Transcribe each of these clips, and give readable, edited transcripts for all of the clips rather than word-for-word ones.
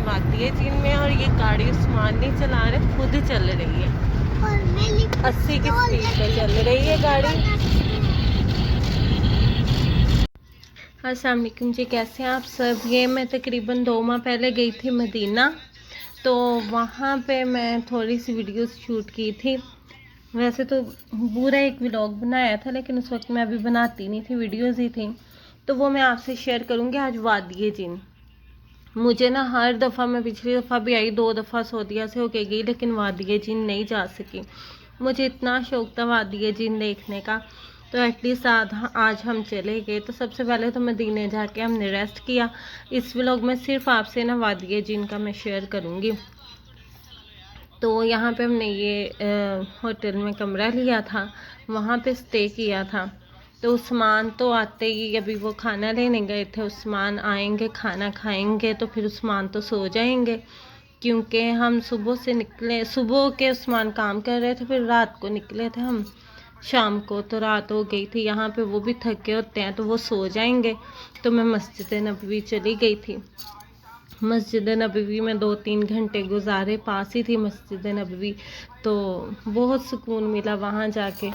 वादिये gene में और ये गाड़ी उस्मान नहीं चला रहे, खुद चल रही है। 80 की स्पीड पे चल रही है गाड़ी। अस्सलाम वालेकुम जी, कैसे हैं आप सब। ये मैं तकरीबन 2 माह पहले गई थी मदीना, तो वहाँ पे मैं थोड़ी सी वीडियोस शूट की थी। वैसे तो पूरा एक व्लॉग बनाया था, लेकिन उस वक्त मैं अभी बनाती नहीं थी, वीडियोस ही थी, तो वो मैं आपसे शेयर करूँगी आज। वादिये जीन मुझे ना हर दफ़ा, मैं पिछली दफ़ा भी आई, 2 दफ़ा सऊदीया से होके गई, लेकिन वादिये जीन नहीं जा सकी। मुझे इतना शौक़ था वादिये जीन देखने का, तो एटलीस्ट आज हम चले गए। तो सबसे पहले तो मदीने जाके हमने रेस्ट किया। इस व्लॉग में सिर्फ आपसे ना वादिये जीन का मैं शेयर करूँगी। तो यहाँ पे हमने ये होटल में कमरा लिया था, वहाँ पे स्टे किया था। तो उस्मान तो आते ही, अभी वो खाना लेने गए थे, उस्मान आएंगे खाना खाएंगे तो फिर उस्मान तो सो जाएंगे, क्योंकि हम सुबह से निकले, सुबह के उस्मान काम कर रहे थे, फिर रात को निकले थे हम शाम को, तो रात हो गई थी। यहाँ पे वो भी थके होते हैं तो वो सो जाएंगे। तो मैं मस्जिद नबवी चली गई थी। मस्जिद नबवी में 2-3 घंटे गुजारे, पास ही थी मस्जिद नबवी, तो बहुत सुकून मिला वहाँ जाके।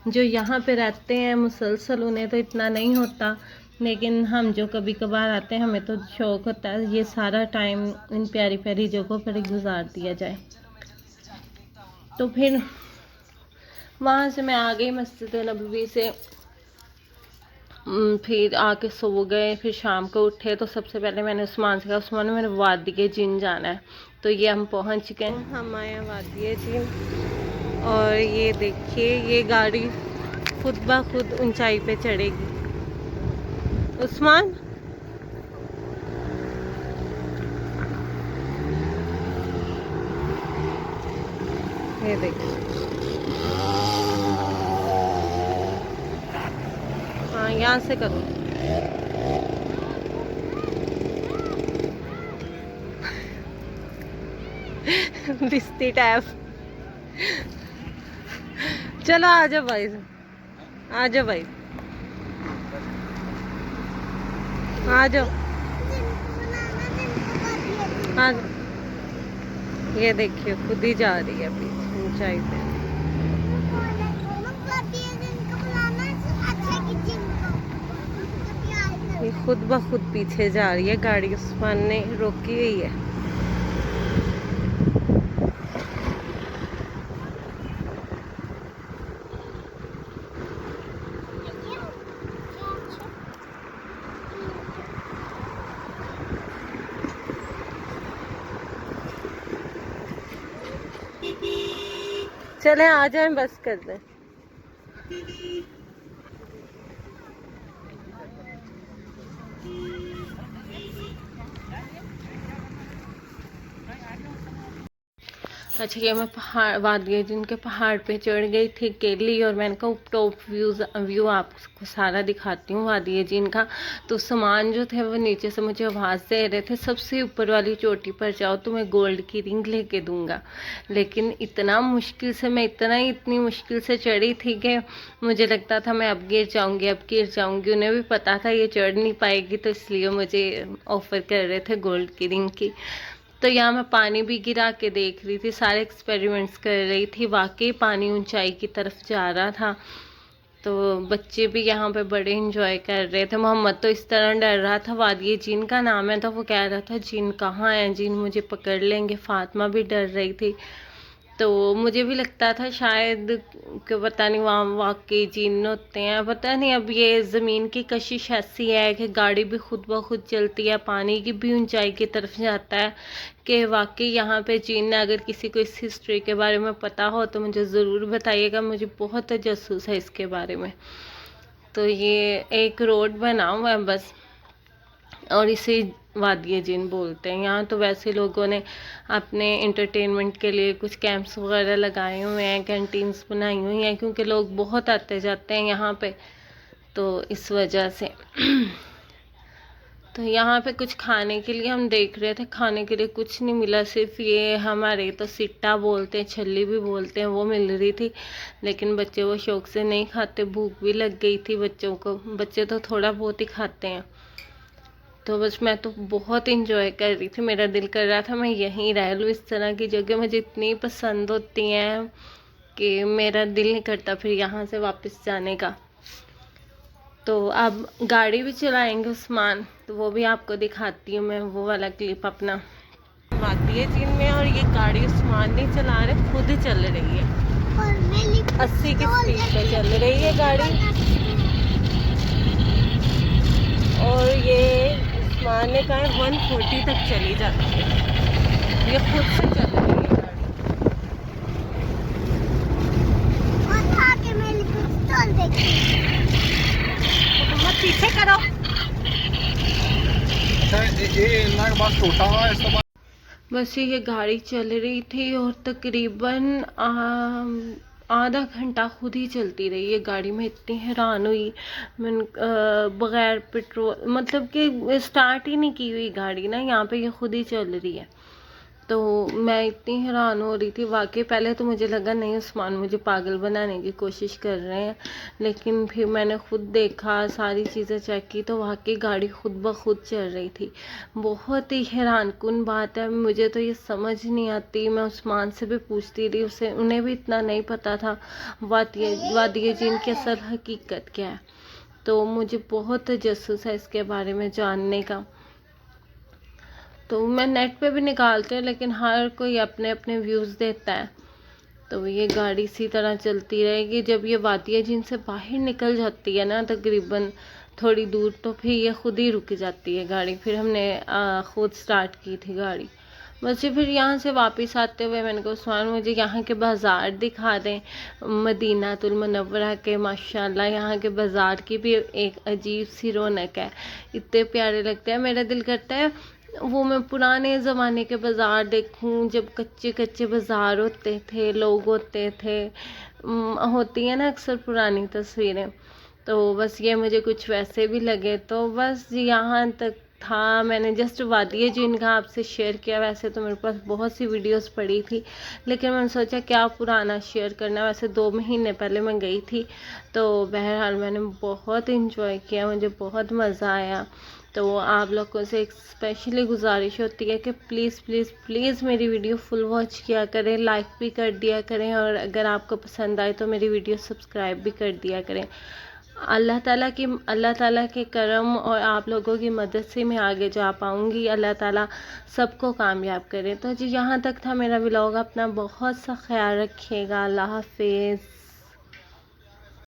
जो यहाँ पे रहते हैं मुसलसल, उन्हें तो इतना नहीं होता, लेकिन हम जो कभी कभार आते हैं, हमें तो शौक़ होता है ये सारा टाइम इन प्यारी प्यारी जगहों पर गुजार दिया जाए। तो फिर वहाँ से मैं आ गई मस्जिद नबवी से, फिर आके सो गए। फिर शाम को उठे तो सबसे पहले मैंने उस्मान से कहा, उस्मान मैंने वादिये जीन जाना है। तो ये हम पहुंच गए, हम आए वादिये जीन। और ये देखिए, ये गाड़ी खुद ब खुद ऊंचाई पे चढ़ेगी। उस्मान ये देखिए, हाँ यहाँ से करो। बिस्ती टैप। चलो आ जाओ भाई, आ जाओ भाई, आ जाओ। हाँ ये देखिए, खुद ही जा रही है पीछे ऊंचाई पे। ये खुद ब खुद पीछे जा रही है गाड़ी, उस्मान ने रोकी हुई है। चले आ जाए, बस कर दें। अच्छा, ये मैं पहाड़, वादिये जीन के पहाड़ पे चढ़ गई थी अकेली, और मैंने कहा टॉप व्यू आपको सारा दिखाती हूँ वादिये जीन का। तो सामान जो थे वो नीचे से मुझे आवाज़ दे रहे थे, सबसे ऊपर वाली चोटी पर जाओ तो मैं गोल्ड की रिंग लेके दूंगा। लेकिन इतना मुश्किल से, मैं इतनी मुश्किल से चढ़ी थी कि मुझे लगता था मैं अब गिर जाऊंगी। उन्हें भी पता था ये चढ़ नहीं पाएगी, तो इसलिए मुझे ऑफ़र कर रहे थे गोल्ड की रिंग की। तो यहाँ मैं पानी भी गिरा के देख रही थी, सारे एक्सपेरिमेंट्स कर रही थी। वाकई पानी ऊंचाई की तरफ जा रहा था, तो बच्चे भी यहाँ पे बड़े इंजॉय कर रहे थे। मोहम्मद तो इस तरह डर रहा था, वादिये जीन का नाम है, तो वो कह रहा था जीन कहाँ है, जीन मुझे पकड़ लेंगे। फातिमा भी डर रही थी, तो मुझे भी लगता था शायद कि पता नहीं वहाँ वाकई जीन होते हैं, पता नहीं। अब ये ज़मीन की कशिश ऐसी है कि गाड़ी भी खुद ब खुद चलती है, पानी की भी ऊंचाई की तरफ जाता है, कि वाकई यहाँ पे जीन है। अगर किसी को इस हिस्ट्री के बारे में पता हो तो मुझे ज़रूर बताइएगा, मुझे बहुत तजस्सुस है इसके बारे में। तो ये एक रोड बना हुआ है बस, और इसे वादिये जीन बोलते हैं। यहाँ तो वैसे लोगों ने अपने एंटरटेनमेंट के लिए कुछ कैंप्स वगैरह लगाए हुए हैं, कैंटीन्स बनाई हुई हैं, क्योंकि लोग बहुत आते जाते हैं यहाँ पे, तो इस वजह से। तो यहाँ पे कुछ खाने के लिए हम देख रहे थे, खाने के लिए कुछ नहीं मिला, सिर्फ ये हमारे तो सिट्टा बोलते हैं, छल्ली भी बोलते हैं, वो मिल रही थी। लेकिन बच्चे वो शौक से नहीं खाते, भूख भी लग गई थी बच्चों को, बच्चे तो थोड़ा बहुत ही खाते हैं। तो बस मैं तो बहुत इंजॉय कर रही थी, मेरा दिल कर रहा था मैं यहीं रह लूँ। इस तरह की जगह मुझे इतनी पसंद होती हैं कि मेरा दिल नहीं करता फिर यहाँ से वापस जाने का। तो अब गाड़ी भी चलाएंगे उस्मान, तो वो भी आपको दिखाती हूँ मैं, वो वाला क्लिप अपना आती है चीन में। और ये गाड़ी उस्मान नहीं चला रहे, खुद चल रही है, 80 की स्पीड पे चल रही है गाड़ी। और ये उस्मान ने कहा 140 तक चली जाती है, ये खुद से चल रही है गाड़ी। मत पीछे करो। बस ये गाड़ी चल रही थी और तकरीबन आधा घंटा खुद ही चलती रही ये गाड़ी। में इतनी हैरान हुई मैं, बगैर पेट्रोल मतलब कि स्टार्ट ही नहीं की हुई गाड़ी ना, यहाँ पे ये खुद ही चल रही है। तो मैं इतनी हैरान हो रही थी वाकई। पहले तो मुझे लगा नहीं उस्मान मुझे पागल बनाने की कोशिश कर रहे हैं, लेकिन फिर मैंने खुद देखा, सारी चीज़ें चेक की, तो वाकई गाड़ी खुद ब खुद चल रही थी। बहुत ही हैरान कुन बात है, मुझे तो ये समझ नहीं आती। मैं उस्मान से भी पूछती रही, उसे उन्हें भी इतना नहीं पता था वादिया जीन की असल हकीकत क्या है। तो मुझे बहुत तजस्सुस है इसके बारे में जानने का। तो मैं नेट पे भी निकालती हूँ, लेकिन हर कोई अपने अपने व्यूज़ देता है। तो ये गाड़ी इसी तरह चलती रहेगी। जब ये वादिया जीन से बाहर निकल जाती है ना तकरीबन थोड़ी दूर, तो फिर ये खुद ही रुक जाती है गाड़ी। फिर हमने खुद स्टार्ट की थी गाड़ी। बस फिर यहाँ से वापस आते हुए मैंने कहा उस्मान मुझे यहाँ के बाज़ार दिखा दें, मदीनातुल मुनव्वरा के। माशाल्लाह यहाँ के बाज़ार की भी एक अजीब सी रौनक है, इतने प्यारे लगते हैं। मेरा दिल करता है वो मैं पुराने ज़माने के बाज़ार देखूं, जब कच्चे कच्चे बाज़ार होते थे, लोग होते थे। होती है ना अक्सर पुरानी तस्वीरें, तो बस ये मुझे कुछ वैसे भी लगे। तो बस यहाँ तक था, मैंने जस्ट वादिया जीन का आपसे शेयर किया। वैसे तो मेरे पास बहुत सी वीडियोस पड़ी थी, लेकिन मैंने सोचा क्या पुराना शेयर करना। वैसे 2 महीने पहले मैं गई थी, तो बहरहाल मैंने बहुत इंजॉय किया, मुझे बहुत मज़ा आया। तो आप लोगों से एक स्पेशली गुजारिश होती है कि प्लीज़ प्लीज़ प्लीज़ मेरी वीडियो फुल वॉच किया करें, लाइक भी कर दिया करें, और अगर आपको पसंद आए तो मेरी वीडियो सब्सक्राइब भी कर दिया करें। अल्लाह ताला के करम और आप लोगों की मदद से मैं आगे जा पाऊँगी। अल्लाह ताला सबको कामयाब करे। तो जी यहाँ तक था मेरा व्लॉग। अपना बहुत सा ख्याल रखिएगा। अल्लाह हाफिज़।